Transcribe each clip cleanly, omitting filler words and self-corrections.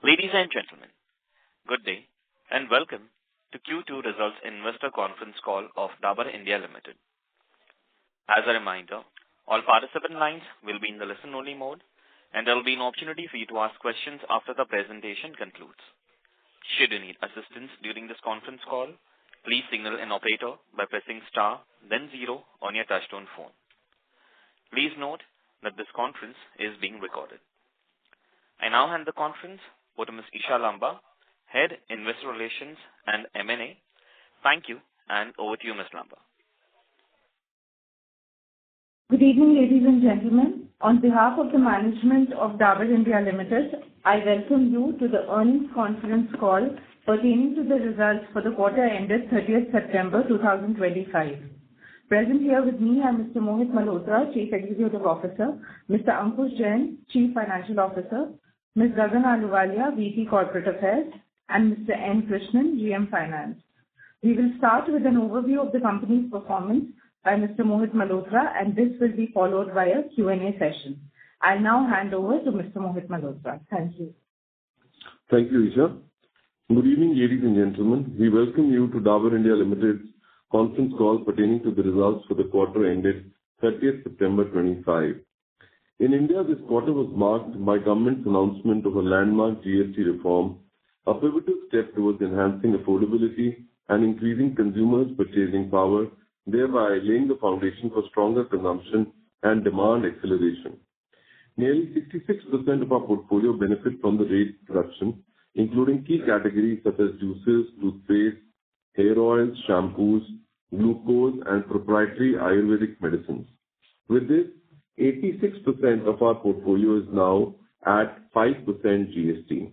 Ladies and gentlemen, good day and welcome to Q2 Results Investor Conference Call of Dabur India Limited. As a reminder, all participant lines will be in the listen-only mode, and there will be an opportunity for you to ask questions after the presentation concludes. Should you need assistance during this conference call, please signal an operator by pressing star, then 0 on your touchtone phone. Please note that this conference is being recorded. I now hand the conference over to Ms. Isha Lamba, Head Investor Relations and M&A. Thank you, and over to you, Ms. Lamba. Good evening, ladies and gentlemen. On behalf of the management of Dabur India Limited, I welcome you to the earnings conference call pertaining to the results for the quarter ended 30th September 2025. Present here with me are Mr. Mohit Malhotra, Chief Executive Officer, Mr. Ankush Jain, Chief Financial Officer, Ms. Gagan Ahluwalia, VP Corporate Affairs, and Mr. N. Krishnan, GM Finance. We will start with an overview of the company's performance by Mr. Mohit Malhotra, and this will be followed by a Q&A session. I'll now hand over to Mr. Mohit Malhotra. Thank you. Thank you, Isha. Good evening, ladies and gentlemen. We welcome you to Dabur India Limited's conference call pertaining to the results for the quarter ended 30th September 25. In India, this quarter was marked by government's announcement of a landmark GST reform, a pivotal step towards enhancing affordability and increasing consumers' purchasing power, thereby laying the foundation for stronger consumption and demand acceleration. Nearly 66% of our portfolio benefit from the rate reduction, including key categories such as juices, toothpaste, hair oils, shampoos, glucose, and proprietary Ayurvedic medicines. With this, 86% of our portfolio is now at 5% GST.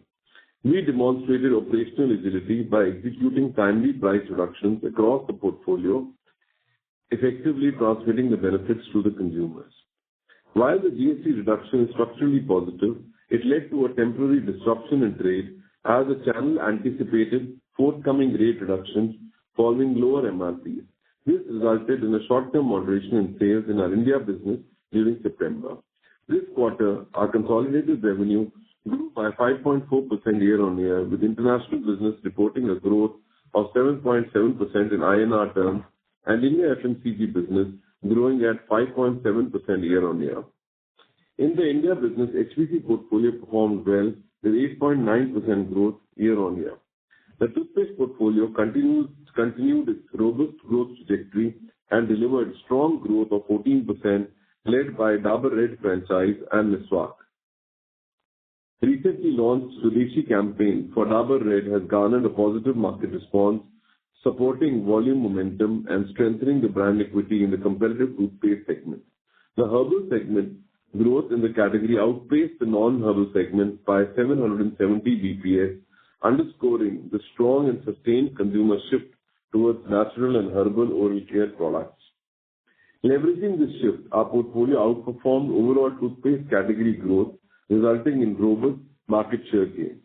We demonstrated operational agility by executing timely price reductions across the portfolio, effectively transmitting the benefits to the consumers. While the GST reduction is structurally positive, it led to a temporary disruption in trade as the channel anticipated forthcoming rate reductions following lower MRPs. This resulted in a short-term moderation in sales in our India business during September. This quarter, our consolidated revenue grew by 5.4% year-on-year, with international business reporting a growth of 7.7% in INR terms and India FMCG business growing at 5.7% year-on-year. In the India business, HPC portfolio performed well with 8.9% growth year-on-year. The toothpaste portfolio continued its robust growth trajectory and delivered strong growth of 14%, led by Dabur Red franchise and Miswak. Recently launched Swadeshi campaign for Dabur Red has garnered a positive market response, supporting volume momentum and strengthening the brand equity in the competitive toothpaste segment. The herbal segment growth in the category outpaced the non-herbal segment by 770 BPS, underscoring the strong and sustained consumer shift towards natural and herbal oral care products. Leveraging this shift, our portfolio outperformed overall toothpaste category growth, resulting in robust market share gains.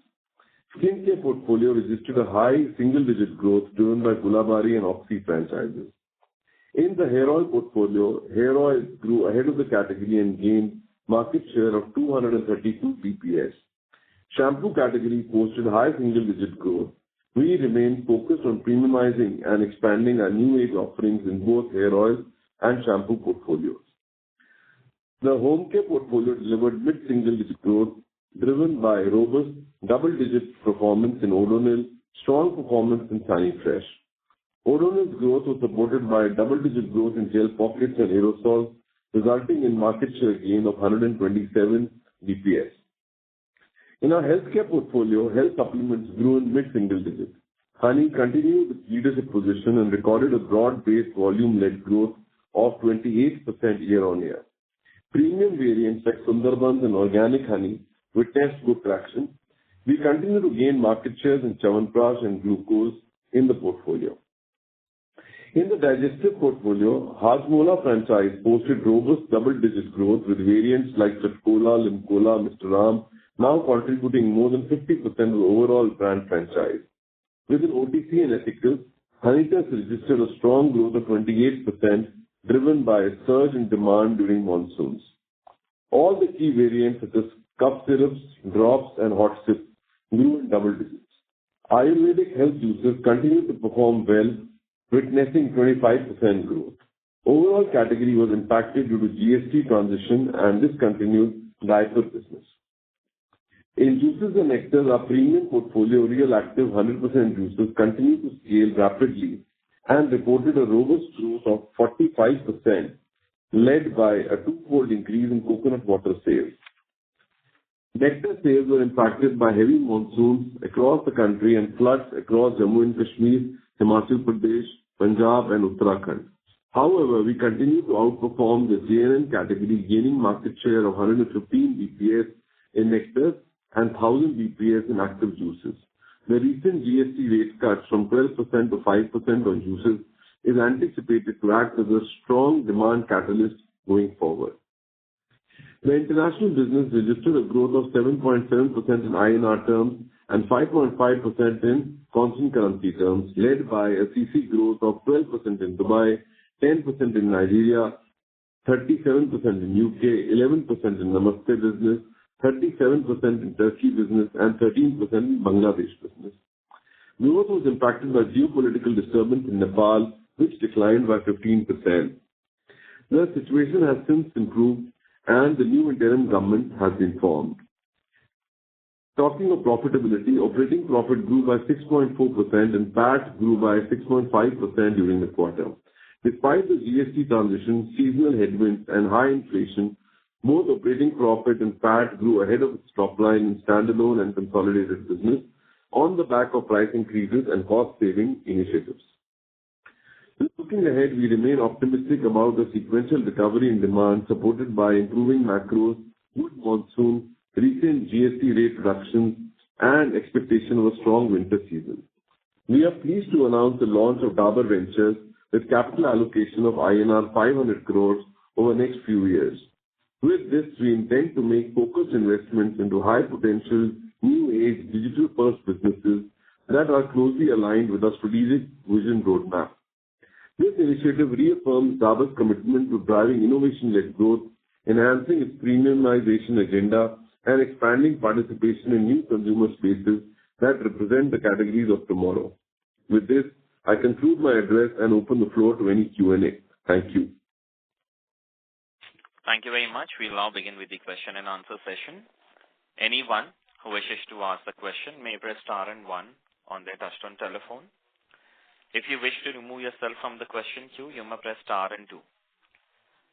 Skincare portfolio registered a high single-digit growth driven by Gulabari and Oxy franchises. In the hair oil portfolio, hair oils grew ahead of the category and gained market share of 232 BPS. Shampoo category posted high single-digit growth. We remain focused on premiumizing and expanding our new age offerings in both hair oil and shampoo portfolios. The home care portfolio delivered mid-single-digit growth, driven by robust double-digit performance in Odonil, strong performance in Sanifresh. Odonil's growth was supported by double-digit growth in gel pockets and aerosols, resulting in market share gain of 127 BPS. In our healthcare portfolio, health supplements grew in mid-single digits. Honey continued its leadership position and recorded a broad-based volume-led growth of 28% year-on-year. Premium variants like Sundarbans and organic honey witnessed good traction. We continue to gain market shares in Chyawanprash and glucose in the portfolio. In the digestive portfolio, Hajmola franchise posted robust double-digit growth with variants like Chatcola, Limcola, Mr. Ram now contributing more than 50% of the overall brand franchise. Within OTC and ethical, Honitus registered a strong growth of 28%, driven by a surge in demand during monsoons. All the key variants such as cough syrups, drops, and hot sips grew in double digits. Ayurvedic health juices continued to perform well, witnessing 25% growth. Overall category was impacted due to GST transition and discontinued diaper business. In juices and nectars, our premium portfolio, Real Active 100% juices, continued to scale rapidly and reported a robust growth of 45%, led by a twofold increase in coconut water sales. Nectar sales were impacted by heavy monsoons across the country and floods across Jammu and Kashmir, Himachal Pradesh, Punjab, and Uttarakhand. However, we continue to outperform the JNN category, gaining market share of 115 bps in nectars and 1000 bps in active juices. The recent GST rate cut from 12% to 5% on juices is anticipated to act as a strong demand catalyst going forward. The international business registered a growth of 7.7% in INR terms and 5.5% in constant currency terms, led by a CC growth of 12% in Dubai, 10% in Nigeria, 37% in UK, 11% in Namaste business, 37% in Turkey business, and 13% in Bangladesh business. Growth was impacted by geopolitical disturbance in Nepal, which declined by 15%. The situation has since improved and the new interim government has been formed. Talking of profitability, operating profit grew by 6.4% and PAT grew by 6.5% during the quarter. Despite the GST transition, seasonal headwinds and high inflation, both operating profit and PAT grew ahead of its top line in standalone and consolidated business on the back of price increases and cost-saving initiatives. Looking ahead, we remain optimistic about the sequential recovery in demand supported by improving macros, good monsoon, recent GST rate reductions, and expectation of a strong winter season. We are pleased to announce the launch of Dabur Ventures with capital allocation of INR 500 crores over the next few years. With this, we intend to make focused investments into high-potential, new-age, digital-first businesses that are closely aligned with our strategic vision roadmap. This initiative reaffirms Dabur's commitment to driving innovation-led growth, enhancing its premiumization agenda, and expanding participation in new consumer spaces that represent the categories of tomorrow. With this, I conclude my address and open the floor to any Q&A. Thank you. Thank you very much. We'll now begin with the question and answer session. Anyone who wishes to ask the question may press star and one on their touchtone telephone. If you wish to remove yourself from the question queue, you may press star and two.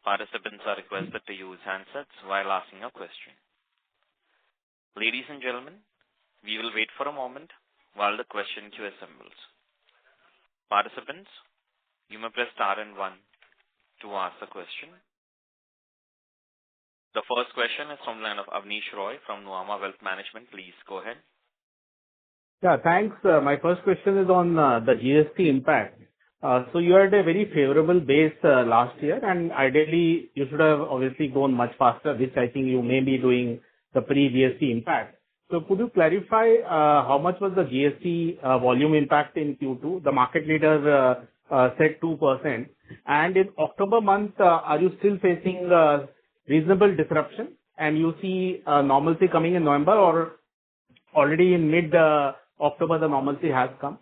Participants are requested to use handsets while asking a question. Ladies and gentlemen, we will wait for a moment while the question queue assembles. Participants, you may press star and one to ask the question. The first question is from the line of Avnish Roy from Nuvama Wealth Management. Please go ahead. Yeah, thanks. My first question is on the GST impact. So you had a very favorable base last year, and ideally you should have obviously grown much faster, which I think you may be doing the pre-GST impact. So could you clarify how much was the GST volume impact in Q2? The market leader said 2%. And in October month, are you still facing reasonable disruption and you see normalcy coming in November, or already in mid-October the normalcy has come?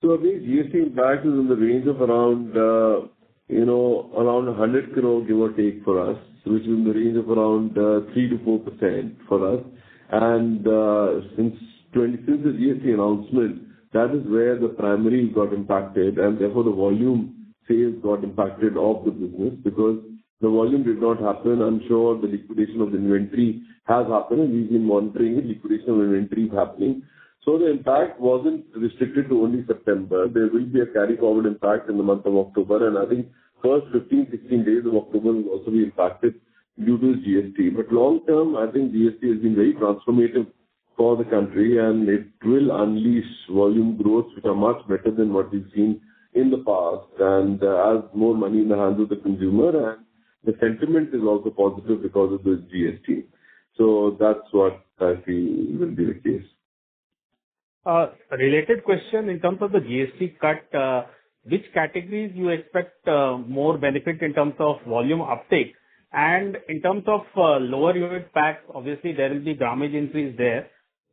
So the GST impact is in the range of around, around 100 crore give or take for us, which is in the range of around 3 to 4% for us. And since the GST announcement, that is where the primary got impacted, and therefore the volume sales got impacted of the business because the volume did not happen. I'm sure the liquidation of the inventory has happened, and we've been monitoring it. Liquidation of inventory is happening. So the impact wasn't restricted to only September. There will be a carry-forward impact in the month of October, and I think first 15, 16 days of October will also be impacted due to GST. But long term, I think GST has been very transformative for the country, and it will unleash volume growth, which are much better than what we've seen in the past, and as more money in the hands of the consumer, and the sentiment is also positive because of the GST. So that's what I feel will be the case. A related question in terms of the GST cut, which categories you expect more benefit in terms of volume uptake? And in terms of lower unit packs, obviously there will be grammage increase there.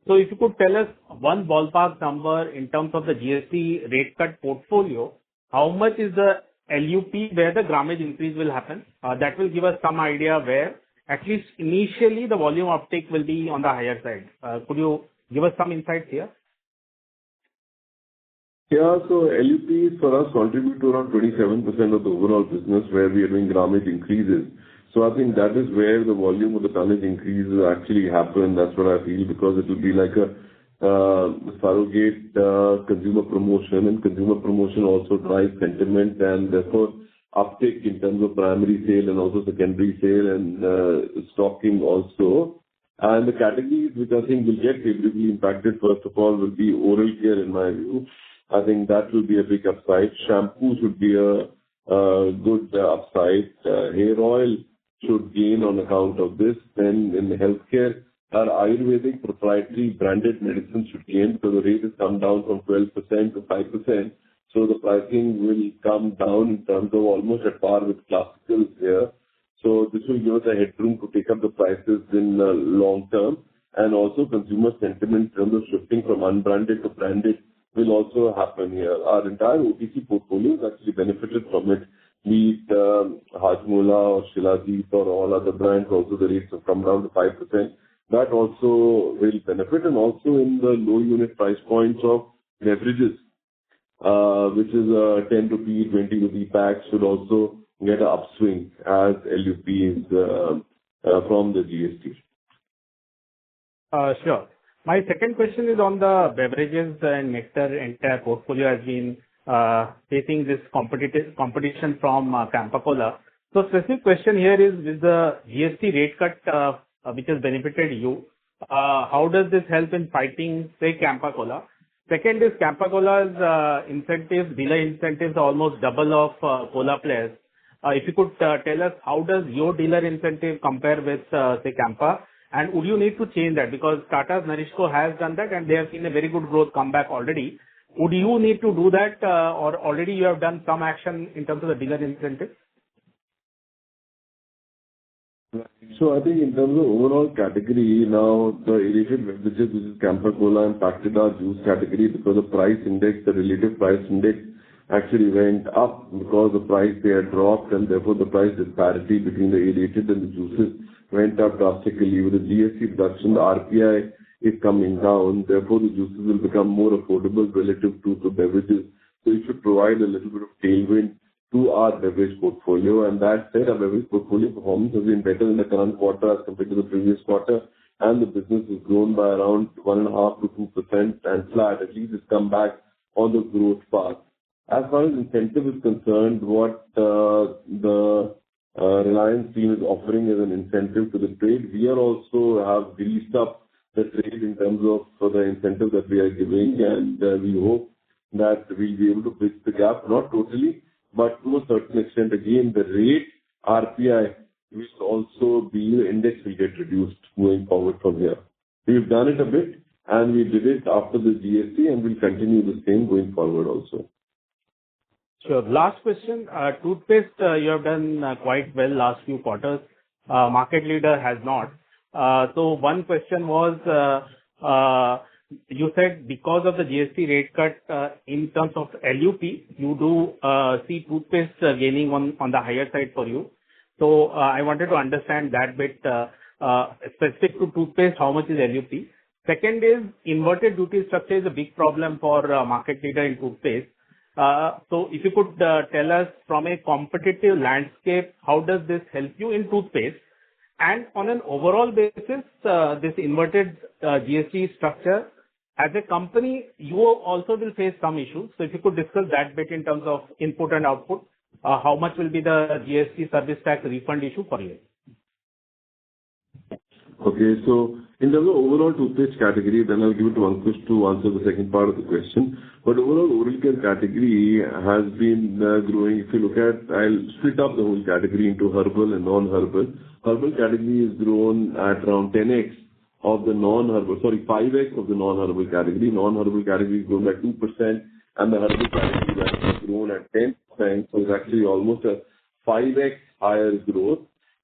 So if you could tell us one ballpark number in terms of the GST rate cut portfolio, how much is the LUP where the grammage increase will happen? That will give us some idea where at least initially the volume uptake will be on the higher side. Could you give us some insights here? Yeah. So LUPs for us contribute to around 27% of the overall business where we are doing grammage increases. So I think that is where the volume of the tonnage increase will actually happen. That's what I feel, because it will be like a surrogate consumer promotion, and consumer promotion also drives sentiment and therefore uptake in terms of primary sale and also secondary sale and stocking also. And the categories which I think will get favorably impacted, first of all, will be oral care in my view. I think that will be a big upside. Shampoo should be a good upside. Hair oil should gain on account of this. Then in the healthcare, our Ayurvedic proprietary branded medicine should gain, because the rate has come down from 12% to 5%. So the pricing will come down in terms of almost at par with classicals here. So this will give us a headroom to take up the prices in long term. And also consumer sentiment in terms of shifting from unbranded to branded will also happen here. Our entire OTC portfolio has actually benefited from it. Be it Hajmola or Shilajit or all other brands, also the rates have come down to 5%. That also will benefit. And also in the low unit price points of beverages, which is 10 rupee, 20 rupee packs, should also get an upswing as LUP is from the GST. Sure. My second question is on the beverages and nectar. Entire portfolio has been facing this competition from Campa Cola. So specific question here is, with the GST rate cut which has benefited you, how does this help in fighting, say, Campa Cola? Second is Campa Cola's incentives, dealer incentives are almost double of Cola players. If you could tell us, how does your dealer incentive compare with, say, Campa? And would you need to change that? Because Tata's Narishco has done that and they have seen a very good growth comeback already. Would you need to do that or already you have done some action in terms of the dealer incentive? So I think in terms of overall category, now the aerated beverages, which is Campa Cola, impacted our juice category because the price index, the relative price index actually went up because the price there dropped, and therefore the price disparity between the aerated and the juices went up drastically. With the GST reduction, the RPI is coming down, therefore the juices will become more affordable relative to the beverages. So it should provide a little bit of tailwind to our beverage portfolio. And that said, our beverage portfolio performance has been better in the current quarter as compared to the previous quarter, and the business has grown by around 1.5% to 2% and flat. At least it's come back on the growth path. As far as incentive is concerned, what the Reliance team is offering as an incentive to the trade, we are also have greased up the trade in terms of the incentive that we are giving, and we hope that we'll be able to bridge the gap, not totally, but to a certain extent. Again, the rate RPI will also be, the index will get reduced going forward from here. We've done it a bit, and we did it after the GST, and we'll continue the same going forward also. Sure. Last question. Toothpaste, you have done quite well last few quarters. Market leader has not. So one question was, you said because of the GST rate cut, in terms of LUP, you do see toothpaste gaining on the higher side for you. So I wanted to understand that bit, specific to toothpaste, how much is LUP? Second is, inverted duty structure is a big problem for market leader in toothpaste. So if you could tell us from a competitive landscape, how does this help you in toothpaste? And on an overall basis, this inverted GST structure, as a company, you also will face some issues. So if you could discuss that bit in terms of input and output, how much will be the GST service tax refund issue for you? Okay, so in terms of overall toothpaste category, then I'll give it to Ankush to answer the second part of the question. But overall oral care category has been growing. If you look at, I'll split up the whole category into herbal and non-herbal. Herbal category has grown at around 10x of the non-herbal, 5x of the non-herbal category. Non-herbal category has grown by 2%, and the herbal category has grown at 10%. So it's actually almost a 5x higher growth.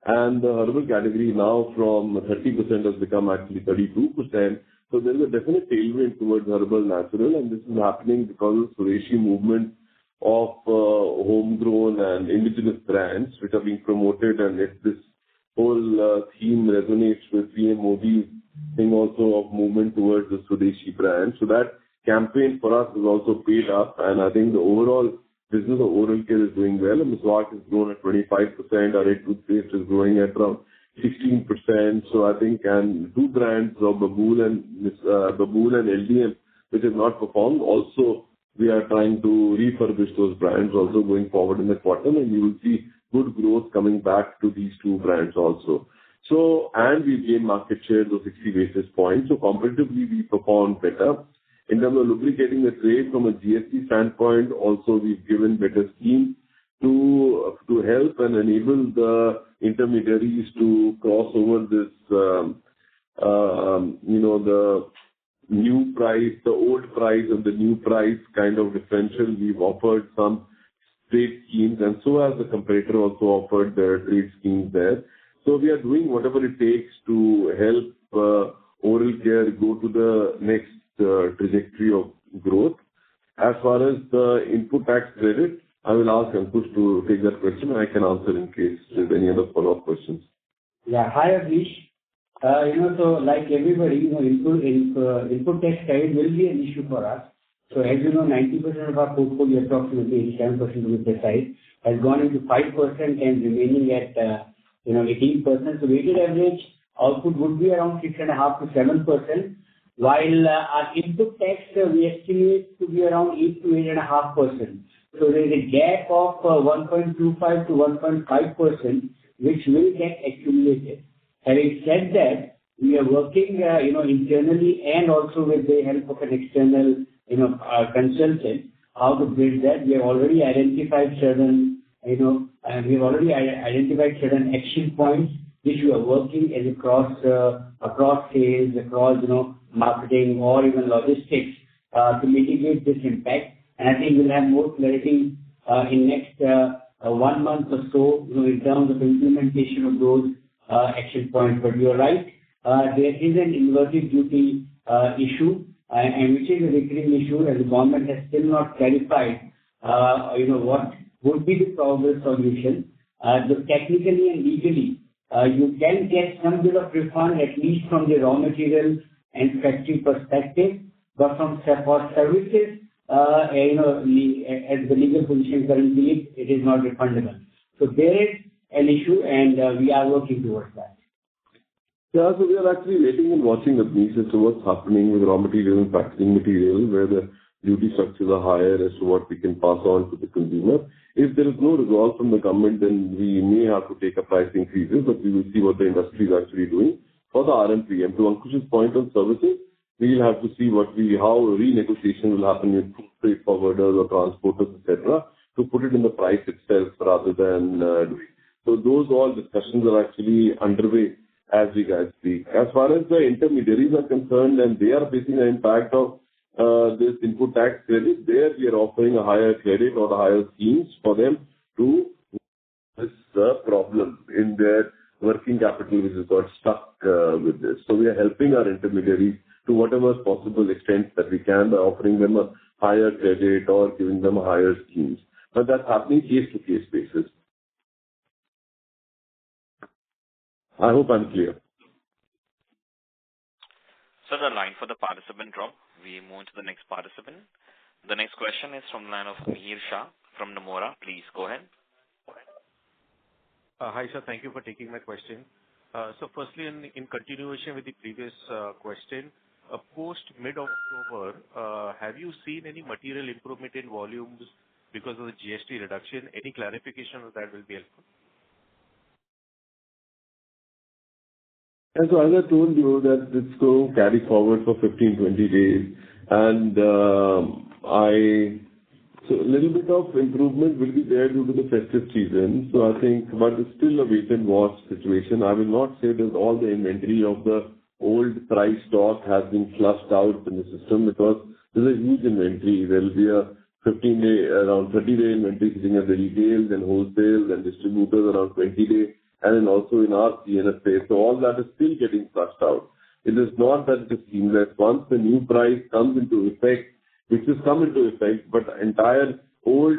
And the herbal category now from 30% has become actually 32%. So there is a definite tailwind towards herbal natural, and this is happening because of Swadeshi movement of homegrown and indigenous brands which are being promoted, and if this whole theme resonates with PM Modi's thing also of movement towards the Swadeshi brand. So that campaign for us is also paid up, and I think the overall business of oral care is doing well. And Miswak has grown at 25%, our red toothpaste is growing at around 16%. So I think, and two brands of Dabur and LDM, which have not performed, also we are trying to refurbish those brands also going forward in the quarter, and you will see good growth coming back to these two brands also. So, and we gained market share of 60 basis points. So competitively, we performed better. In terms of lubricating the trade from a GST standpoint, also we've given better schemes to help and enable the intermediaries to cross over this, the new price, the old price and the new price kind of differential. We've offered some trade schemes, and so has the competitor also offered their trade schemes there. So we are doing whatever it takes to help oral care go to the next trajectory of growth. As far as the input tax credit, I will ask Ankush to take that question, and I can answer in case there's any other follow-up questions. Yeah. Hi, Abhish. So like everybody, input tax credit will be an issue for us. So as you know, 90% of our portfolio, approximately 87% to be precise, has gone into 5% and remaining at 18%. So weighted average output would be around 6.5 to 7%, while our input tax we estimate to be around 8 to 8.5%. So there is a gap of 1.25 to 1.5%, which will get accumulated. Having said that, we are working, internally and also with the help of an external, consultant, how to build that. We have already identified certain, action points which we are working as across sales, across, marketing or even logistics, to mitigate this impact. And I think we'll have more clarity in next 1 month or so, in terms of implementation of those action points. But you're right, there is an inverted duty issue, and which is a recurring issue, and the government has still not clarified, what would be the probable solution. Technically and legally, you can get some bit of refund, at least from the raw material and factory perspective, but for services, as the legal position currently, it is not refundable. So there is an issue, and we are working towards that. Yeah, so we are actually waiting and watching the piece as to what's happening with raw material and packaging material, where the duty structures are higher as to what we can pass on to the consumer. If there is no resolve from the government, then we may have to take a price increases, but we will see what the industry is actually doing. For the RMP, and to Ankush's point on services, we will have to see how renegotiation will happen with freight forwarders or transporters, etc., to put it in the price itself rather than doing. So those all discussions are actually underway as we guys speak. As far as the intermediaries are concerned, and they are facing the impact of this input tax credit, there we are offering a higher credit or the higher schemes for them to this problem in their working capital, which has got stuck with this. So we are helping our intermediaries to whatever possible extent that we can by offering them a higher credit or giving them a higher schemes. But that's happening case-to-case basis. I hope I'm clear. So the line for the participant drop. We move to the next participant. The next question is from the line of Mihir Shah from Nomura. Please go ahead. Hi, sir. Thank you for taking my question. So firstly, in continuation with the previous question, post mid-October, have you seen any material improvement in volumes because of the GST reduction? Any clarification of that will be helpful. And so as I told you that it's going to carry forward for 15-20 days, and so a little bit of improvement will be there due to the festive season. So I think, but it's still a wait and watch situation. I will not say that all the inventory of the old price stock has been flushed out in the system, because there's a huge inventory. There will be a 15-day, around 30-day inventory sitting at the retail, then wholesale, then distributors around 20-day, and then also in our CNS space. So all that is still getting flushed out. It is not that it is seamless. Once the new price comes into effect, which has come into effect, but entire old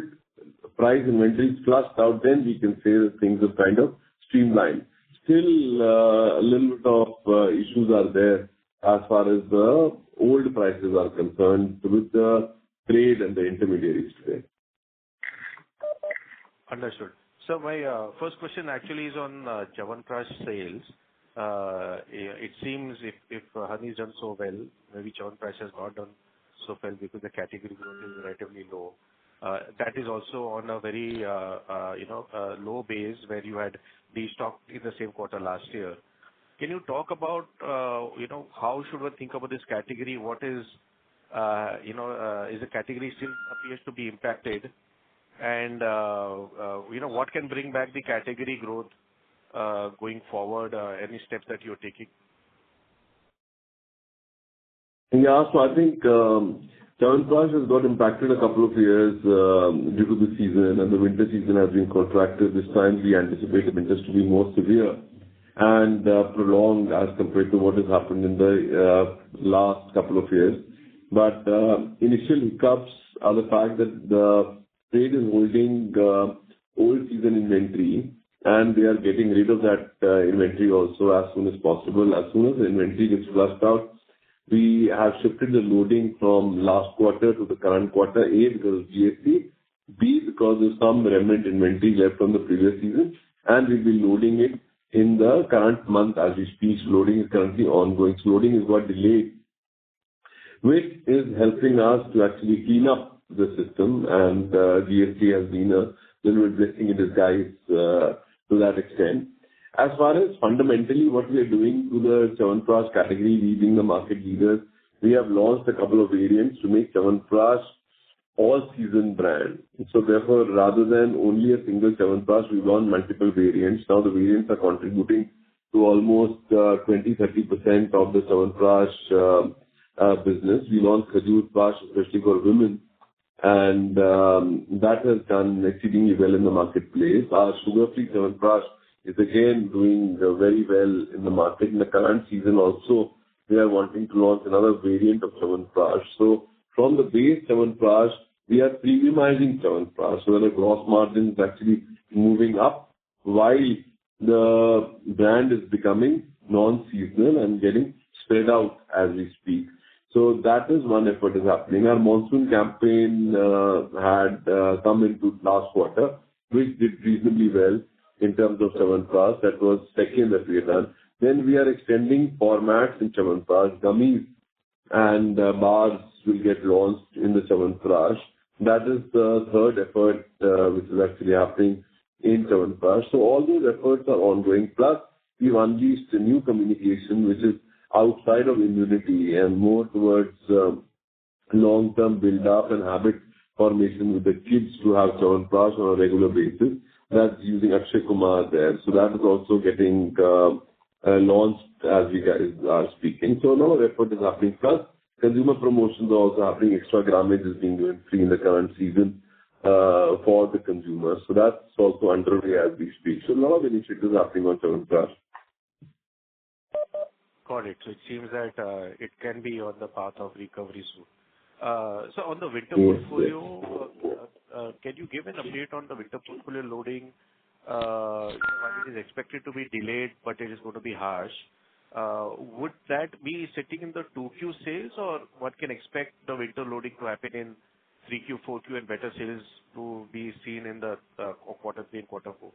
price inventory is flushed out, then we can say that things are kind of streamlined. Still, a little bit of issues are there as far as the old prices are concerned with the trade and the intermediaries today. Understood. So my first question actually is on Chyawanprash sales. It seems if honey is done so well, maybe Chyawanprash has not done so well because the category growth is relatively low. That is also on a very low base where you had destocked in the same quarter last year. Can you talk about how should one think about this category? What is is the category still appears to be impacted, and what can bring back the category growth going forward? Any steps that you're taking? Yeah, so I think Chyawanprash has got impacted a couple of years due to the season, and the winter season has been contracted. This time we anticipate the winters to be more severe and prolonged as compared to what has happened in the last couple of years. But initial hiccups are the fact that the trade is holding old season inventory, and they are getting rid of that inventory also as soon as possible. As soon as the inventory gets flushed out, we have shifted the loading from last quarter to the current quarter, A, because of GST, B, because there's some remnant inventory left from the previous season, and we'll be loading it in the current month as we speak. Loading is currently ongoing. So loading is got delayed, which is helping us to actually clean up the system, and GST has been a little bit blessing in disguise to that extent. As far as fundamentally what we are doing to the Chyawanprash category, we being the market leaders, we have launched a couple of variants to make Chyawanprash all-season brand. So therefore, rather than only a single Chyawanprash, we've launched multiple variants. Now the variants are contributing to almost 20-30% of the Chyawanprash business. We launched Khajur Prash, especially for women, and that has done exceedingly well in the marketplace. Our sugar-free Chyawanprash is again doing very well in the market. In the current season also, we are wanting to launch another variant of Chyawanprash. So from the base Chyawanprash, we are premiumizing Chyawanprash, so that the gross margin is actually moving up while the brand is becoming non-seasonal and getting spread out as we speak. So that is one effort is happening. Our monsoon campaign had come into last quarter, which did reasonably well in terms of Chyawanprash. That was second that we had done. Then we are extending formats in Chyawanprash. Gummies and bars will get launched in the Chyawanprash. That is the third effort which is actually happening in Chyawanprash. So all those efforts are ongoing. Plus, we've unleashed a new communication which is outside of immunity and more towards long-term build-up and habit formation with the kids to have Chyawanprash on a regular basis. That's using Akshay Kumar there. So that is also getting launched as we guys are speaking. So a lot of effort is happening. Plus, consumer promotions are also happening. Extra grammage is being given free in the current season for the consumers. So that's also underway as we speak. So a lot of initiatives happening on Chyawanprash. Got it. So it seems that it can be on the path of recovery soon. So on the winter portfolio, can you give an update on the winter portfolio loading? While it is expected to be delayed, but it is going to be harsh. Would that be sitting in the 2Q sales, or what can expect the winter loading to happen in 3Q, 4Q, and better sales to be seen in the quarter 3 and quarter 4?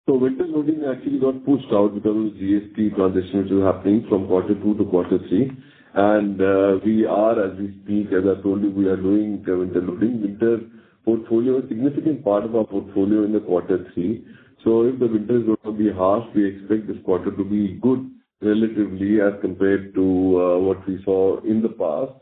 So winter loading actually got pushed out because of the GST transition which is happening from quarter 2 to quarter 3. And we are, as we speak, as I told you, we are doing winter loading. Winter portfolio, a significant part of our portfolio in the quarter 3. So if the winter is going to be harsh, we expect this quarter to be good relatively as compared to what we saw in the past.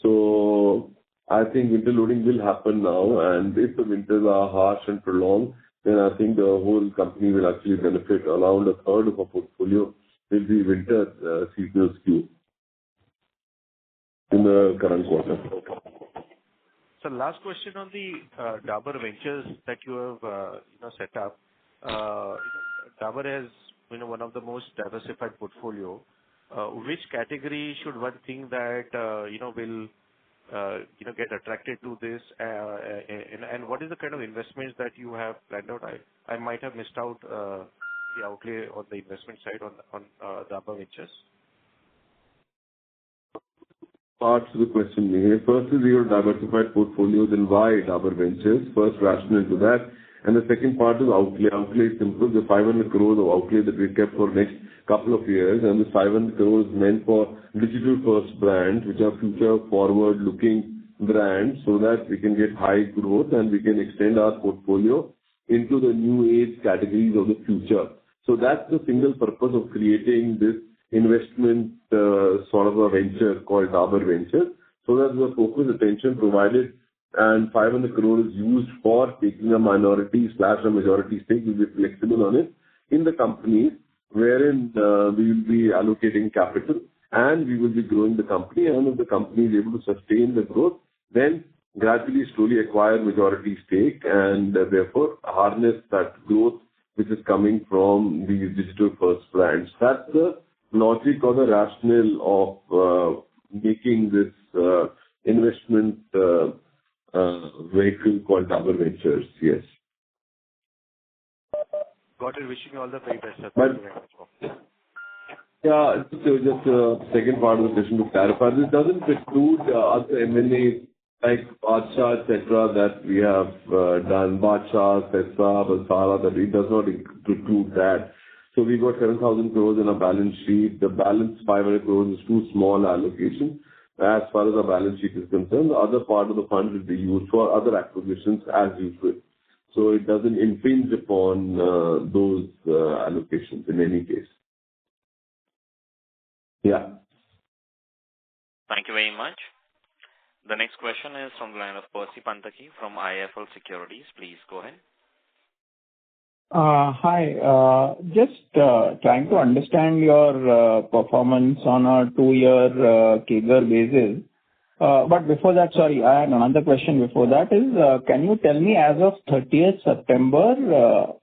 So I think winter loading will happen now, and if the winters are harsh and prolonged, then I think the whole company will actually benefit. Around a third of our portfolio will be winter seasonal skew in the current quarter. So last question on the Dabur Ventures that you have set up. Dabur has one of the most diversified portfolio. Which category should one think that will get attracted to this? And what is the kind of investments that you have planned out? I might have missed out the outlay on the investment side on Dabur Ventures. Parts of the question here. First is your diversified portfolio, then why Dabur Ventures? First rationale to that. And the second part is outlay. Outlay is simple. The 500 crores of outlay that we kept for next couple of years, and this 500 crores meant for digital first brands, which are future forward looking brands, so that we can get high growth and we can extend our portfolio into the new age categories of the future. So that's the single purpose of creating this investment sort of a venture called Dabur Ventures, so that the focus attention provided and 500 crores used for taking a minority/a majority stake will be flexible on it in the companies wherein we will be allocating capital and we will be growing the company, and if the company is able to sustain the growth, then gradually slowly acquire majority stake and therefore harness that growth which is coming from these digital first brands. That's the logic or the rationale of making this investment vehicle called Dabur Ventures. Yes. Got it. Wishing you all the very best, sir. But, Thank you very much. yeah, just second part of the question to clarify. This doesn't preclude other M&A like Badshah, etc. that we have done. Badshah, Sesa, Balsara, that it does not preclude that. So we got 7,000 crores in our balance sheet. The balance 500 crores is too small allocation. As far as our balance sheet is concerned, the other part of the fund will be used for other acquisitions as usual. So it doesn't impinge upon those allocations in any case. Yeah. Thank you very much. The next question is from the line of Percy Panthaki from IIFL Securities. Please go ahead. Hi. Just trying to understand your performance on a 2-year CAGR basis. But before that, sorry, I had another question before that is, can you tell me as of 30th September,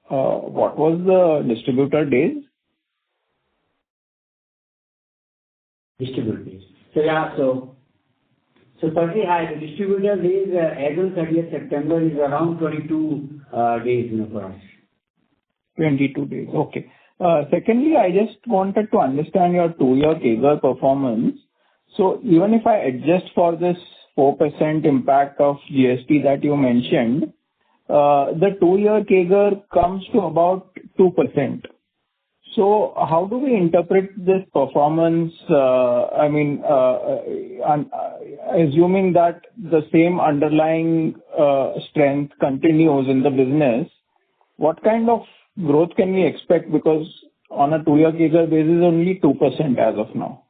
what was the distributor days? Distributor days. So Percy, the distributor days as on 30th September is around 22 days for us. 22 days. Okay. Secondly, I just wanted to understand your 2-year CAGR performance. So even if I adjust for this 4% impact of GST that you mentioned, the 2-year CAGR comes to about 2%. So how do we interpret this performance? Assuming that the same underlying strength continues in the business, what kind of growth can we expect? Because on a 2-year CAGR basis, only 2% as of now.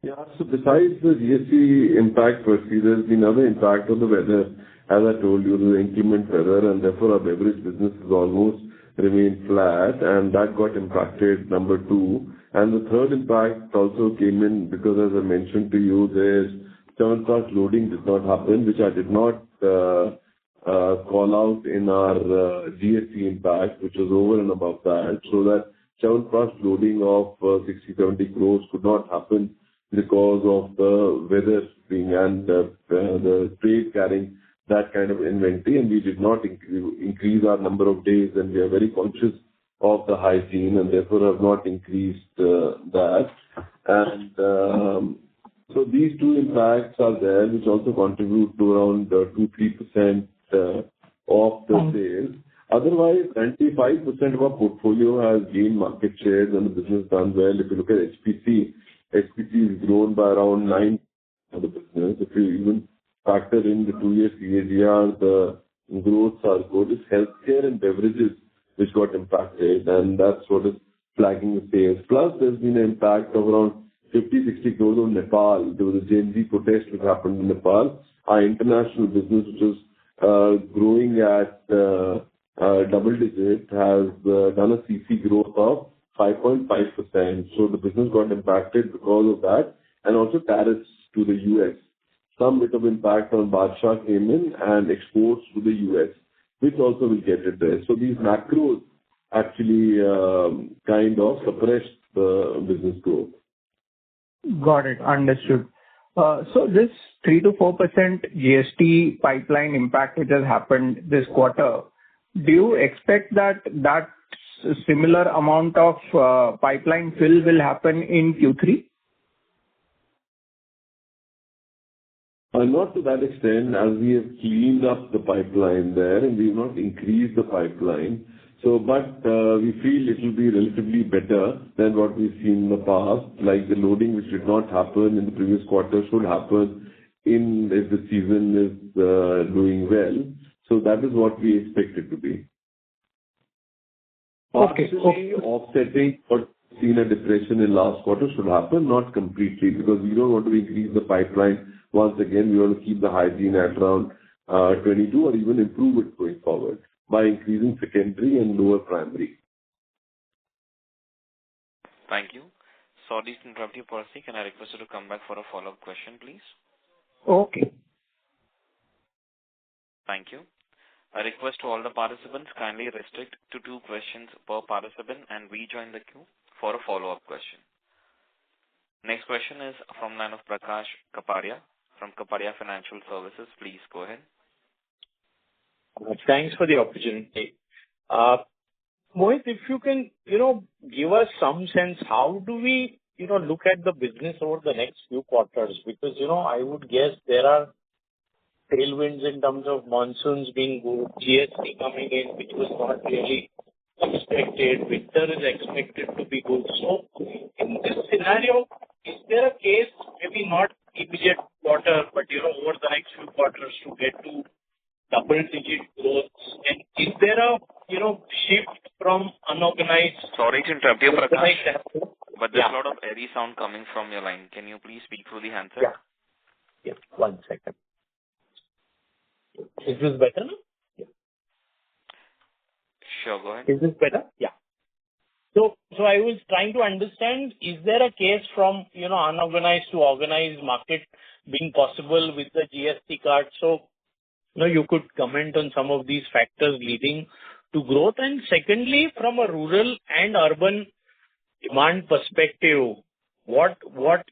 Yeah. So besides the GST impact, Percy, there's been other impact of the weather. As I told you, the inclement weather, and therefore our beverage business has almost remained flat, and that got impacted, number 2. And the third impact also came in because, as I mentioned to you, there's Chyawanprash loading did not happen, which I did not call out in our GST impact, which was over and above that, so that Chyawanprash loading of 60-70 crores could not happen because of the weather being and the trade carrying that kind of inventory, and we did not increase our number of days, and we are very conscious of the hygiene and therefore have not increased that. And so these two impacts are there, which also contribute to around 2-3% of the sales. Otherwise, 95% of our portfolio has gained market shares and the business done well. If you look at HPC has grown by around 9% of the business. If you even factor in the 2-year CAGR, the growths are good. It's healthcare and beverages which got impacted, and that's what is flagging the sales. Plus, there's been an impact of around 50-60 crores on Nepal. There was a Gen Z protest which happened in Nepal. Our international business, which is growing at double digit, has done a CC growth of 5.5%. So the business got impacted because of that, and also tariffs to the US. Some bit of impact on Badshah came in and exports to the US. which also will get addressed. So these macros actually kind of suppress the business growth. Got it. Understood. So this 3 to 4% GST pipeline impact which has happened this quarter, do you expect that similar amount of pipeline fill will happen in Q3? Not to that extent, as we have cleaned up the pipeline there, and we have not increased the pipeline. But we feel it will be relatively better than what we've seen in the past, like the loading, which did not happen in the previous quarter, should happen if the season is doing well. So that is what we expect it to be. Okay. Partially offsetting what seen a depression in last quarter should happen, not completely, because we don't want to increase the pipeline. Once again, we want to keep the hygiene at around 22 or even improve it going forward by increasing secondary and lower primary. Thank you. Sorry to interrupt you, Percy. Can I request you to come back for a follow-up question, please? Okay. Thank you. A request to all the participants, kindly restrict to 2 questions per participant and rejoin the queue for a follow-up question. Next question is from line of Prakash Kapadia from Kapadia Financial Services. Please go ahead. Thanks for the opportunity. Mohit, if you can, give us some sense, how do we, look at the business over the next few quarters? Because, I would guess there are tailwinds in terms of monsoons being good, GST coming in, which was not really expected. Winter is expected to be good. So in this scenario, is there a case, maybe not immediate quarter, but, over the next few quarters to get to double-digit growth? And is there a, shift from unorganized... Sorry to interrupt you, Prakash, but there's a lot of airy sound coming from your line. Can you please speak through the handset? Yeah. 1 second. Is this better now? Yeah. Sure, go ahead. Is this better? Yeah. So I was trying to understand, is there a case from, unorganized to organized market being possible with the GST card? So, you could comment on some of these factors leading to growth. And secondly, from a rural and urban demand perspective, what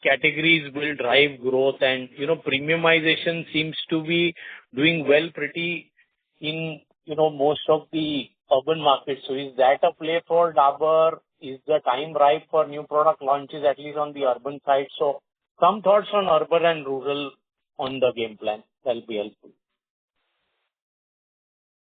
categories will drive growth? And, premiumization seems to be doing well pretty in, most of the urban markets. So is that a play for Dabur? Is the time ripe for new product launches, at least on the urban side? So some thoughts on urban and rural on the game plan. That'll be helpful.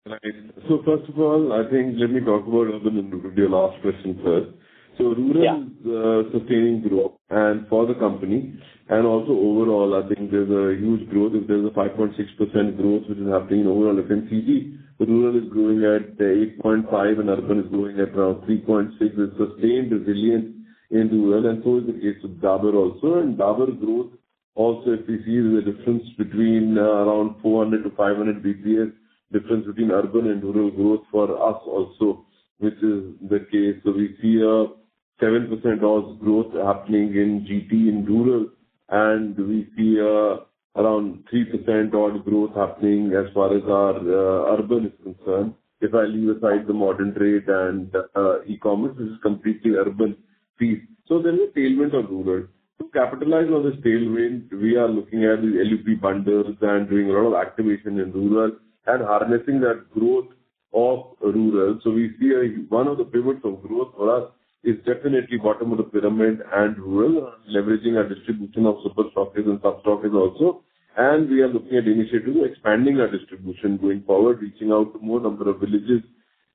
Right. So first of all, I think let me talk about urban and rural, your last question first. So rural is sustaining growth and for the company, and also overall, I think there's a huge growth. If there's a 5.6% growth which is happening in overall FMCG, the rural is growing at 8.5 and urban is growing at around 3.6. There's sustained resilience in rural, and so is the case with Dabur also. And Dabur growth also, if we see the difference between around 400 to 500 BPS difference between urban and rural growth for us also, which is the case. So we see a 7% odd growth happening in GT in rural, and we see around 3% odd growth happening as far as our urban is concerned. If I leave aside the modern trade and e-commerce, this is completely urban piece. So there is a tailwind on rural. To capitalize on this tailwind, we are looking at the LUP bundles and doing a lot of activation in rural and harnessing that growth of rural. So we see one of the pivots of growth for us is definitely bottom of the pyramid and rural, leveraging our distribution of super stockists and sub stockists also. And we are looking at initiatives of expanding our distribution going forward, reaching out to more number of villages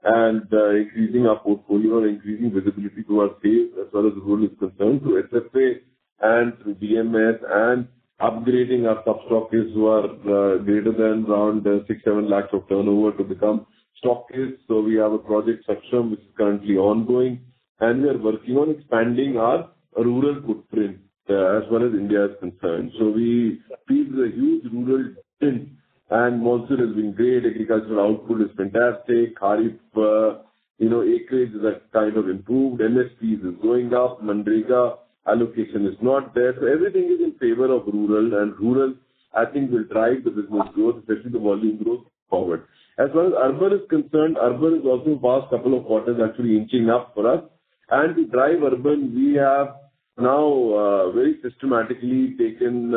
and increasing our portfolio and increasing visibility to our sales as far as rural is concerned through SFA and through DMS and upgrading our sub-stockists who are greater than around 6-7 lakhs of turnover to become stockists. So we have a project Saksham which is currently ongoing, and we are working on expanding our rural footprint as far as India is concerned. So we feel the huge rural demand, and monsoon has been great. Agricultural output is fantastic. Kharif, acreage is kind of improved. MSPs is going up. Mandrega allocation is not there. So everything is in favor of rural, and rural, I think, will drive the business growth, especially the volume growth forward. As far as urban is concerned, urban is also past couple of quarters actually inching up for us. And to drive urban, we have now very systematically taken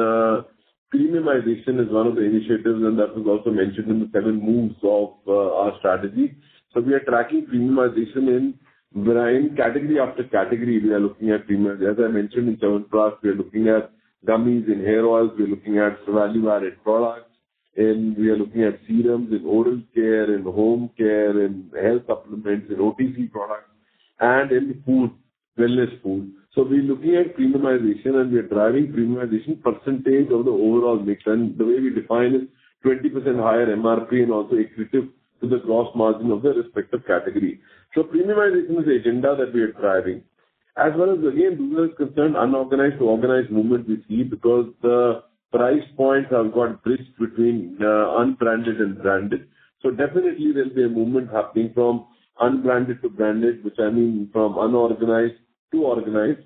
premiumization as one of the initiatives, and that was also mentioned in the 7 moves of our strategy. So we are tracking premiumization in category after category. We are looking at premiumization. As I mentioned in Chyawanprash, we are looking at gummies in hair oils, we are looking at value-added products, and we are looking at serums in oral care, in home care, in health supplements, in OTC products, and in food, wellness food. So we're looking at premiumization, and we are driving premiumization percentage of the overall mix. And the way we define is 20% higher MRP and also accretive to the gross margin of the respective category. So premiumization is the agenda that we are driving. As well as, again, rural is concerned, unorganized to organized movement we see, because the price points have got bridged between unbranded and branded. So definitely there will be a movement happening from unbranded to branded, which I mean from unorganized to organized.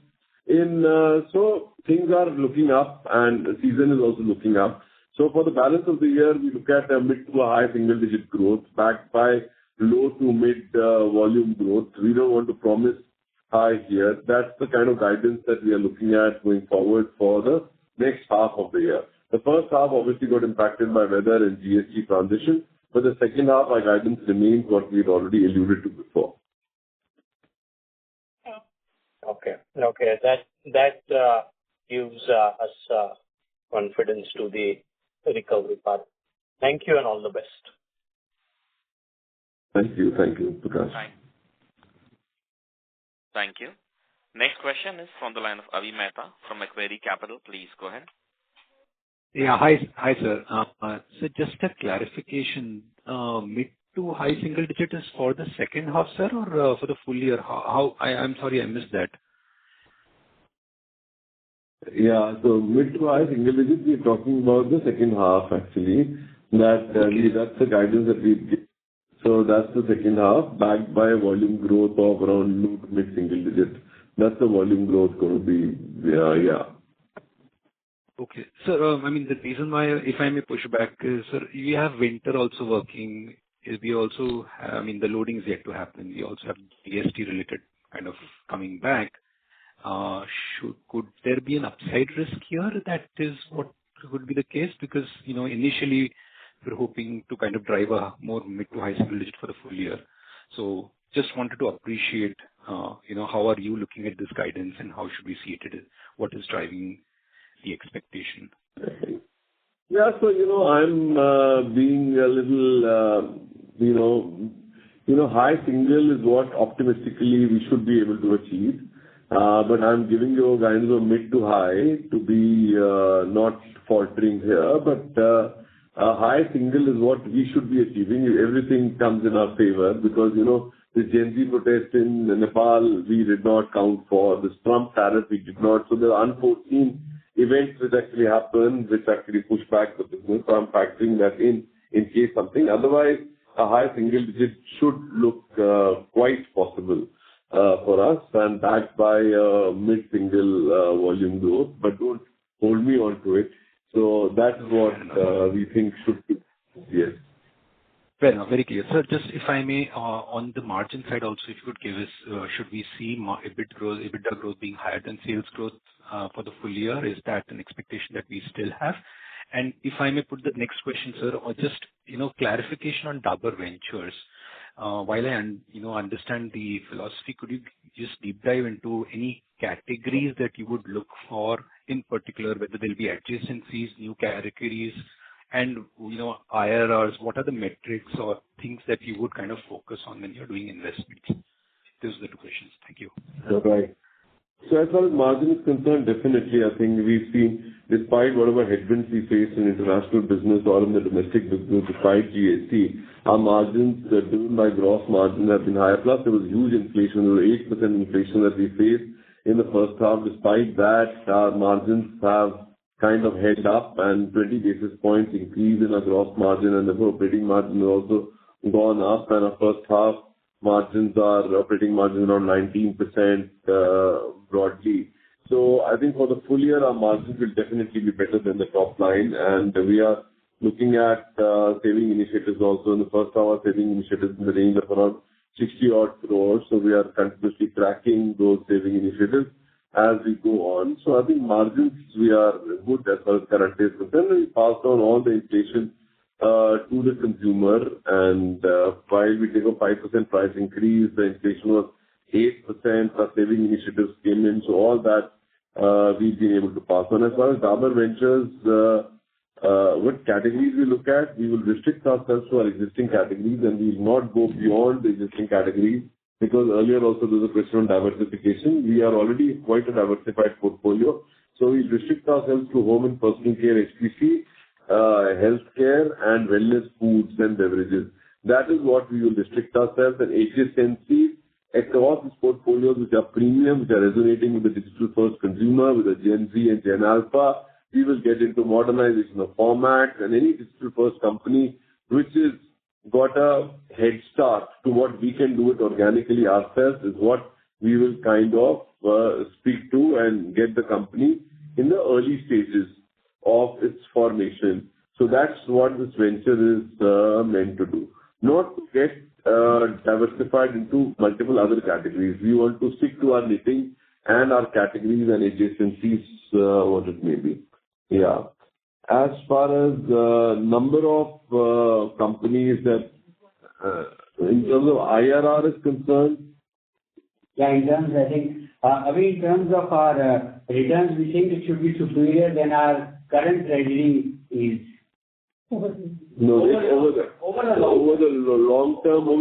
So things are looking up, and the season is also looking up. So for the balance of the year, we look at a mid to a high single-digit growth backed by low to mid volume growth. We don't want to promise high here. That's the kind of guidance that we are looking at going forward for the next half of the year. The first half obviously got impacted by weather and GST transition, but the second half, our guidance remains what we had already alluded to before. Okay. That gives us confidence to the recovery path. Thank you and all the best. Thank you, Prakash. Thank you. Next question is from the line of Avi Mehta from Macquarie Capital. Please go ahead. Yeah, hi, sir. So just a clarification, mid to high single digit is for the second half, sir, or for the full year? I'm sorry, I missed that. Yeah, so mid to high single digit, we're talking about the second half actually. That's the guidance that we give. So that's the second half, backed by a volume growth of around low to mid single digit. That's the volume growth going to be, yeah. Okay. So, I mean, the reason why, if I may push back, is, sir, we have winter also working. We also have, I mean, the loading is yet to happen. We also have GST related kind of coming back. Could there be an upside risk here? That is what could be the case, because, initially we're hoping to kind of drive a more mid to high single digit for the full year. So just wanted to appreciate, how are you looking at this guidance and how should we see it? What is driving the expectation? Yeah, so, I'm being a little, high single is what optimistically we should be able to achieve. But I'm giving you a guidance of mid to high to be not faltering here. But a high single is what we should be achieving. Everything comes in our favor because, the Gen Z protest in Nepal, we did not count for. The Trump tariff, we did not. So the unforeseen events which actually happened, which actually push back the business. So I'm factoring that in case something. Otherwise, a high single digit should look quite possible for us and backed by mid-single volume growth. But don't hold me on to it. So that's what we think should be. Yes. Fair enough. Very clear. Sir, just if I may, on the margin side also, if you could give us, should we see EBITDA growth being higher than sales growth for the full year? Is that an expectation that we still have? And if I may put the next question, sir, or just, clarification on Dabur Ventures. While I understand the philosophy, could you just deep dive into any categories that you would look for in particular, whether there'll be adjacencies, new categories, and, IRRs? What are the metrics or things that you would kind of focus on when you're doing investments? Those are the two questions. Thank you. Right. So as far as margin is concerned, definitely, I think we've seen, despite whatever headwinds we face in international business or in the domestic business, despite GST, our margins driven by gross margins have been higher. Plus, there was huge inflation. There was 8% inflation that we faced in the first half. Despite that, our margins have kind of held up and 20 basis points increase in our gross margin, and the operating margin has also gone up, and our first half margins are operating margins around 19% broadly. So I think for the full year, our margins will definitely be better than the top line, and we are looking at saving initiatives also. In the first half, our saving initiatives in the range of around 60 odd crores. So we are continuously tracking those saving initiatives as we go on. So I think margins, we are good as far as current is concerned. We passed on all the inflation to the consumer, and while we take a 5% price increase, the inflation was 8%, our saving initiatives came in. So all that we've been able to pass on. As far as Dabur Ventures, what categories we look at, we will restrict ourselves to our existing categories, and we will not go beyond the existing categories, because earlier also there was a question on diversification. We are already quite a diversified portfolio, so we restrict ourselves to home and personal care, HPC, healthcare, and wellness foods and beverages. That is what we will restrict ourselves. And adjacencies across these portfolios, which are premium, which are resonating with the digital-first consumer, with the Gen Z and Gen Alpha. We will get into modernization of formats, and any digital-first company which is got a head start to what we can do it organically ourselves is what we will kind of speak to and get the company in the early stages of its formation. So that's what this venture is meant to do. Not to get diversified into multiple other categories. We want to stick to our knitting and our categories and adjacencies, what it may be. Yeah. As far as number of companies that, in terms of IRR is concerned. Yeah, in terms, I think, in terms of our returns, we think it should be superior than our current treasury is. Over the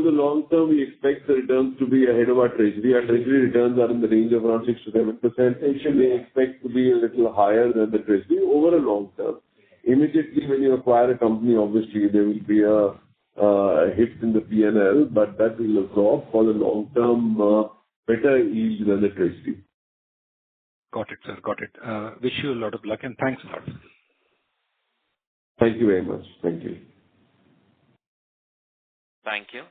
long term, we expect the returns to be ahead of our treasury. Our treasury returns are in the range of around 6 to 7%. We expect to be a little higher than the treasury over a long term. Immediately when you acquire a company, obviously there will be a hit in the P&L, but that will absorb for the long term better yield than the treasury. Got it, sir. Got it. Wish you a lot of luck, and thanks a lot. Thank you very much. Thank you. Thank you.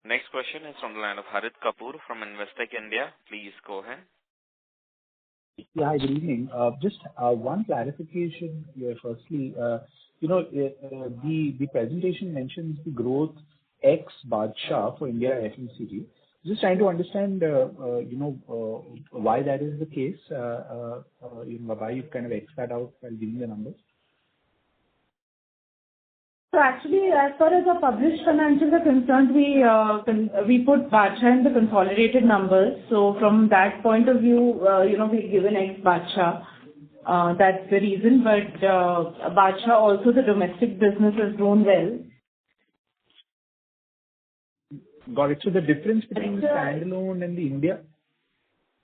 Next question is from the line of Harit Kapoor from Investec India. Please go ahead. Yeah, hi, good evening. Just one clarification here. Firstly, the presentation mentions the growth ex Badshah for India FMCG. Just trying to understand, why that is the case. Why you kind of X that out while giving the numbers. So actually, as far as our published financials are concerned, we put Badshah in the consolidated numbers. So from that point of view, we've given ex Badshah. That's the reason. But Badshah, also the domestic business has grown well. Got it. So the difference between the standalone and the India.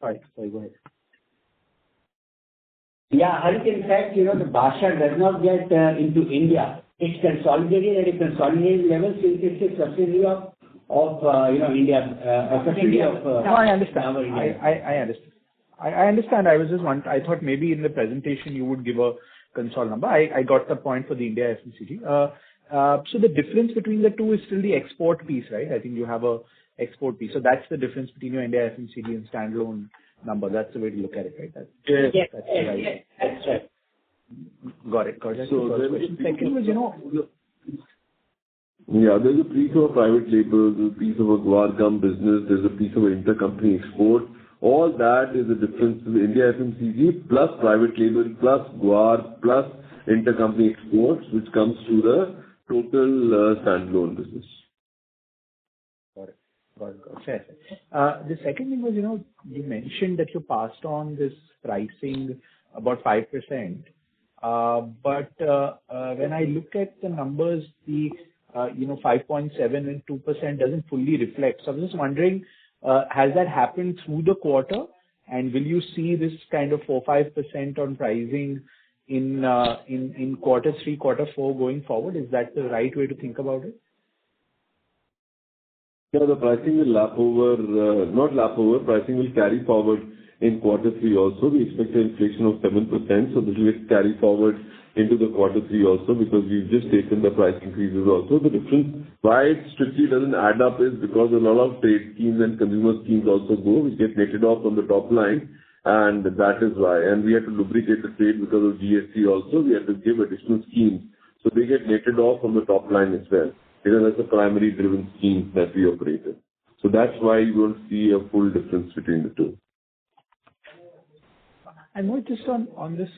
Sorry, go ahead. Yeah, Harit, in fact, the Badshah does not get into India. It's consolidated at a consolidated level since it's a subsidiary of India. A subsidiary of. No, I understand. I understand. I understand. I thought maybe in the presentation you would give a console number. I got the point for the India FMCG. So the difference between the two is still the export piece, right? I think you have a export piece. So that's the difference between your India FMCG and standalone number. That's the way to look at it, right? Yes, that's right. Got it. That's the first question. Second was, Yeah, there's a piece of a private label, there's a piece of a guar gum business, there's a piece of an intercompany export. All that is the difference in India FMCG plus private label plus guar plus intercompany exports, which comes to the total standalone business. Got it. Fair. The second thing was, you mentioned that you passed on this pricing about 5%. But when I look at the numbers, the 5.7 and 2% doesn't fully reflect. So I was just wondering, has that happened through the quarter, and will you see this kind of 4-5% on pricing in quarter 3, quarter 4 going forward? Is that the right way to think about it? Yeah, the pricing will pricing will carry forward in quarter 3 also. We expect an inflation of 7%, so this will carry forward into the quarter 3 also, because we've just taken the price increases also. The difference why it strictly doesn't add up is because a lot of trade schemes and consumer schemes also go, which get netted off on the top line, and that is why. And we had to lubricate the trade because of GST also. We had to give additional schemes. So they get netted off from the top line as well, because that's the primary driven scheme that we operated. So that's why you won't see a full difference between the two. And more just on this,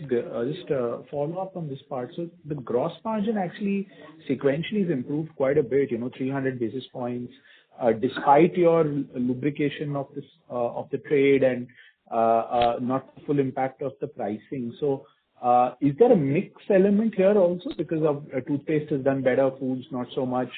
follow up on this part. So the gross margin actually sequentially has improved quite a bit, 300 basis points, despite your lubrication of this, of the trade and not the full impact of the pricing. So, is there a mix element here also because of toothpaste has done better, foods not so much,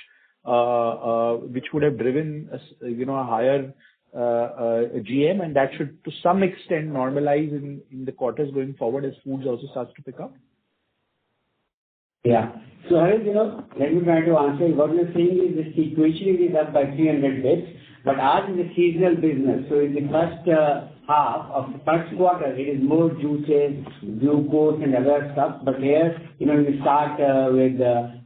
which would have driven a higher GM, and that should to some extent normalize in the quarters going forward as foods also starts to pick up? Yeah. So, Harit, let me try to answer. What you're saying is the sequentially it is up by 300 bits, but ours is a seasonal business. So in the first half of the first quarter, it is more juices, glucose and other stuff. But here, we start with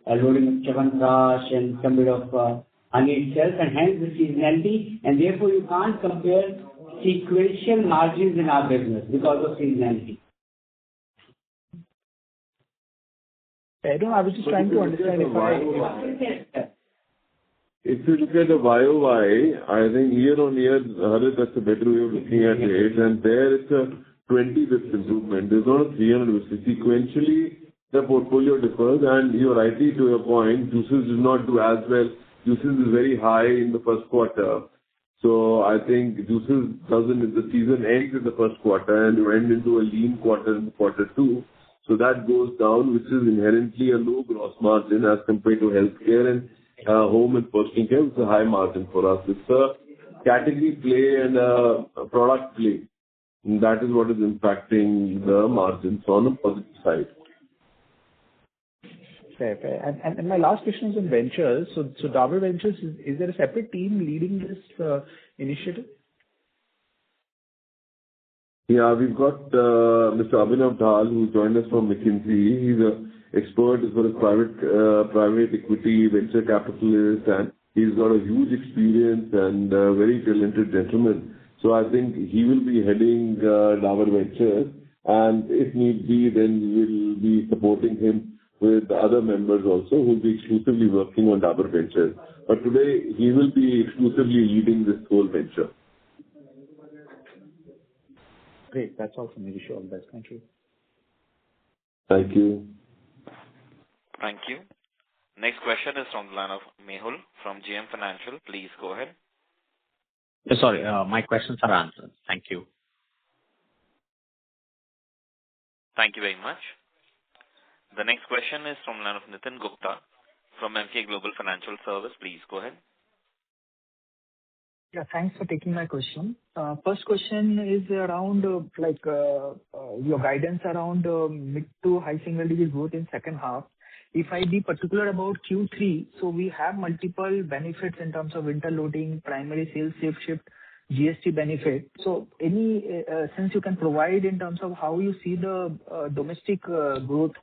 loading of Chyawanprash and some bit of honey itself, and hence the seasonality, and therefore you can't compare sequential margins in our business because of seasonality. I was just trying to understand if you look at the YOY, I think year on year, Harit, that's a better way of looking at it, and there it's a 20 bits improvement. There's not a 300 bits. Sequentially, the portfolio differs, and you're rightly to your point, juices did not do as well. Juices is very high in the first quarter. So I think juices the season ends in the first quarter and you end into a lean quarter in quarter two. So that goes down, which is inherently a low gross margin as compared to healthcare and home and personal care. It's a high margin for us. It's a category play and a product play. And that is what is impacting the margins on the positive side. Fair. And my last question is on ventures. So Dabur Ventures, is there a separate team leading this initiative? Yeah, we've got Mr. Abhinav Dhal, who joined us from McKinsey. He's an expert as far as private equity, venture capitalist, and he's got a huge experience and a very talented gentleman. So I think he will be heading Dabur Ventures, and if need be, then we will be supporting him with other members also who will be exclusively working on Dabur Ventures. But today, he will be exclusively leading this whole venture. Great. That's all from me. Wish you all the best. Thank you. Thank you. Thank you. Next question is from the line of Mehul from JM Financial. Please go ahead. Sorry, my questions are answered. Thank you. Thank you very much. The next question is from the line of Nitin Gupta from Emkay Global Financial Service. Please go ahead. Yeah, thanks for taking my question. First question is around your guidance around mid to high single digit growth in second half. If I be particular about Q3, so we have multiple benefits in terms of winter loading, primary sales safe shift, GST benefit. So any sense you can provide in terms of how you see the domestic growth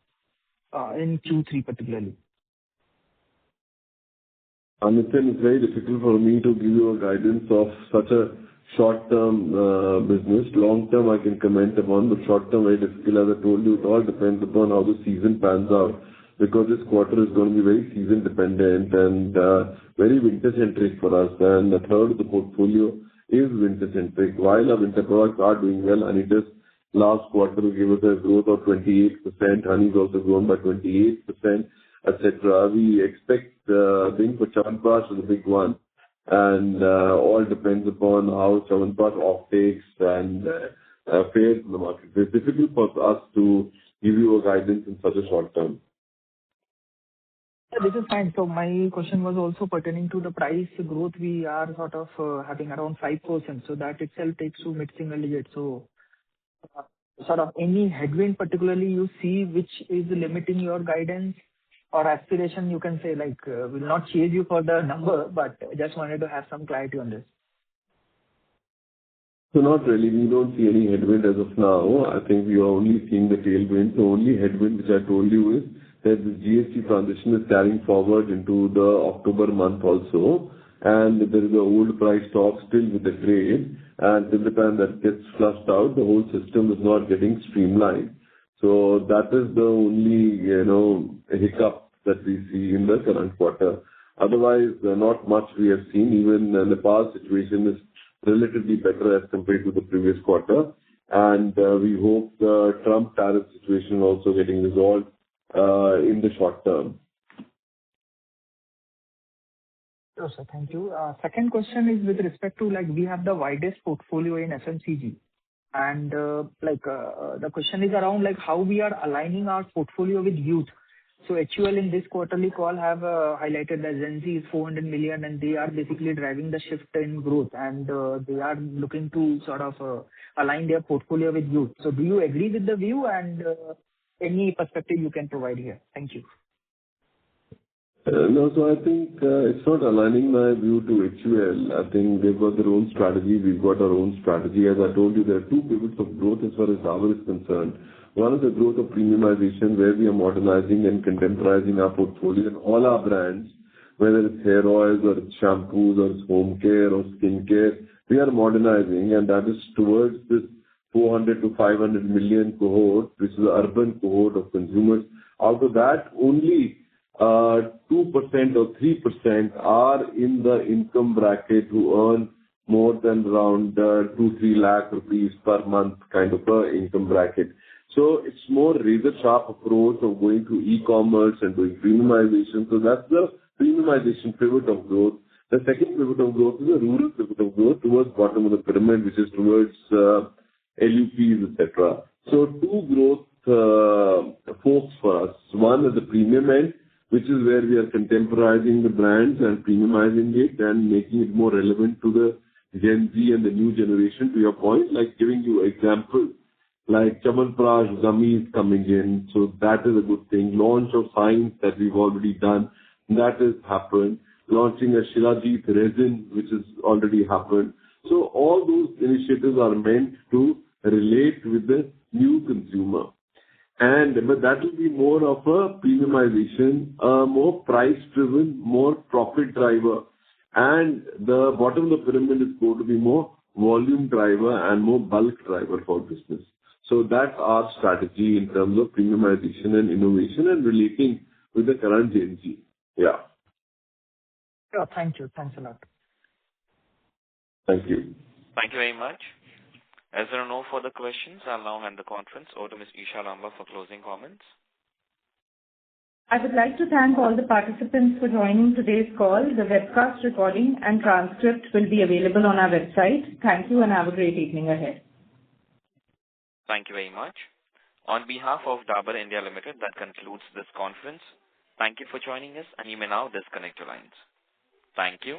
in Q3 particularly? Nitin, it's very difficult for me to give you a guidance of such a short-term business. Long-term I can comment upon, but short-term very difficult. As I told you, it all depends upon how the season pans out, because this quarter is going to be very season dependent and very winter-centric for us. And a third of the portfolio is winter-centric. While our winter products are doing well, and it is last quarter gave us a growth of 28%, honey's also grown by 28%, etc. We expect thing for Chyawanprash is a big one, and all depends upon how Chyawanprash offtakes and fares in the market. It's difficult for us to give you a guidance in such a short term. Yeah, this is fine. So my question was also pertaining to the price growth. We are sort of having around 5%, so that itself takes to mid-single digit. So sort of any headwind particularly you see which is limiting your guidance or aspiration, you can say, will not chase you for the number, but just wanted to have some clarity on this. So not really. We don't see any headwind as of now. I think we are only seeing the tailwind. The only headwind which I told you is that the GST transition is carrying forward into the October month also, and there is a old price stock still with the trade, and till the time that gets flushed out, the whole system is not getting streamlined. So that is the only, hiccup that we see in the current quarter. Otherwise, not much we have seen. Even the Nepal situation is relatively better as compared to the previous quarter. And we hope the Trump tariff situation also getting resolved in the short term. Sure, sir. Thank you. Second question is with respect to, we have the widest portfolio in FMCG. And, the question is around, how we are aligning our portfolio with youth. So HUL in this quarterly call have highlighted that Gen Z is 400 million, and they are basically driving the shift in growth, and they are looking to sort of align their portfolio with youth. So do you agree with the view, and any perspective you can provide here? Thank you. No, so I think it's not aligning my view to HUL. I think they've got their own strategy. We've got our own strategy. As I told you, there are two pivots of growth as far as Dabur is concerned. One is the growth of premiumization, where we are modernizing and contemporizing our portfolio in all our brands, whether it's hair oils or it's shampoos or it's home care or skin care. We are modernizing, and that is towards this 400 to 500 million cohort, which is the urban cohort of consumers. Out of that, only 2% or 3% are in the income bracket who earn more than around 2-3 lakh rupees per month kind of a income bracket. So it's more razor sharp approach of going to e-commerce and doing premiumization. So that's the premiumization pivot of growth. The second pivot of growth is a rural pivot of growth towards bottom of the pyramid, which is towards LUPs, etc. So two growth forks for us. One is the premium end, which is where we are contemporizing the brands and premiumizing it and making it more relevant to the Gen Z and the new generation, to your point, like giving you examples like Chyawanprash gummies coming in. So that is a good thing. Launch of Science that we've already done, that has happened. Launching a Shilajit resin, which has already happened. So all those initiatives are meant to relate with the new consumer. But that will be more of a premiumization, more price-driven, more profit driver. And the bottom of the pyramid is going to be more volume driver and more bulk driver for business. So that's our strategy in terms of premiumization and innovation and relating with the current Gen Z. Yeah. Sure. Thank you. Thanks a lot. Thank you. Thank you very much. As there are no further questions, I'll now hand the conference over to Ms. Isha Lamba for closing comments. I would like to thank all the participants for joining today's call. The webcast recording and transcript will be available on our website. Thank you and have a great evening ahead. Thank you very much. On behalf of Dabur India Limited, that concludes this conference. Thank you for joining us, and you may now disconnect your lines. Thank you.